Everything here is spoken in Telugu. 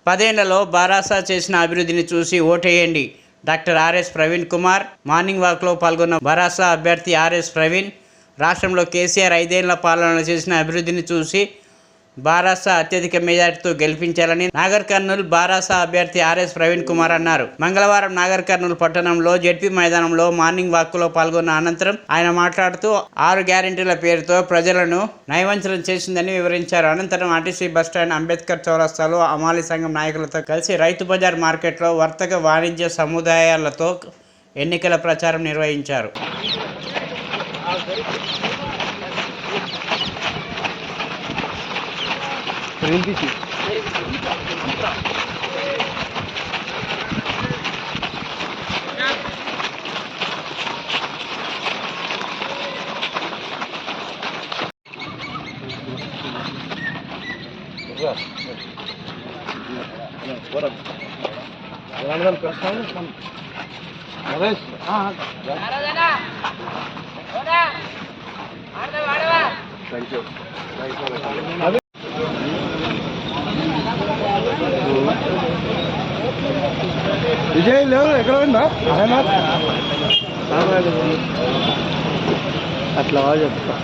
10 ఏళ్లలో బారాసా చేసిన అభివృద్ధిని చూసి ఓటేయండి. Doctor R S Praveen Kumar. Morning వాక్లో పాల్గొన్న బారాసా అభ్యర్థి ఆర్ఎస్ ప్రవీణ్ రాష్ట్రంలో కేసీఆర్ 5 ఏళ్ల పాలన చేసిన అభివృద్ధిని చూసి బారాసా అత్యధిక మెజార్టీతో గెలిపించాలని నాగర్ కర్నూల్ బారాసా అభ్యర్థి ఆర్ఎస్ ప్రవీణ్ కుమార్ అన్నారు. మంగళవారం నాగర్ కర్నూల్ పట్టణంలో జెడ్పీ మైదానంలో మార్నింగ్ వాక్లో పాల్గొన్న అనంతరం ఆయన మాట్లాడుతూ 6 గ్యారెంటీల పేరుతో ప్రజలను నయవంచనం చేసిందని వివరించారు. అనంతరం ఆర్టీసీ బస్టాండ్, అంబేద్కర్ చౌరస్తాలో అమాలి సంఘం నాయకులతో కలిసి రైతు బజార్ మార్కెట్లో వర్తక వాణిజ్య సముదాయాలతో ఎన్నికల ప్రచారం నిర్వహించారు. విజయ్ లేవు ఎక్కడ ఉందా అట్లా చెప్తా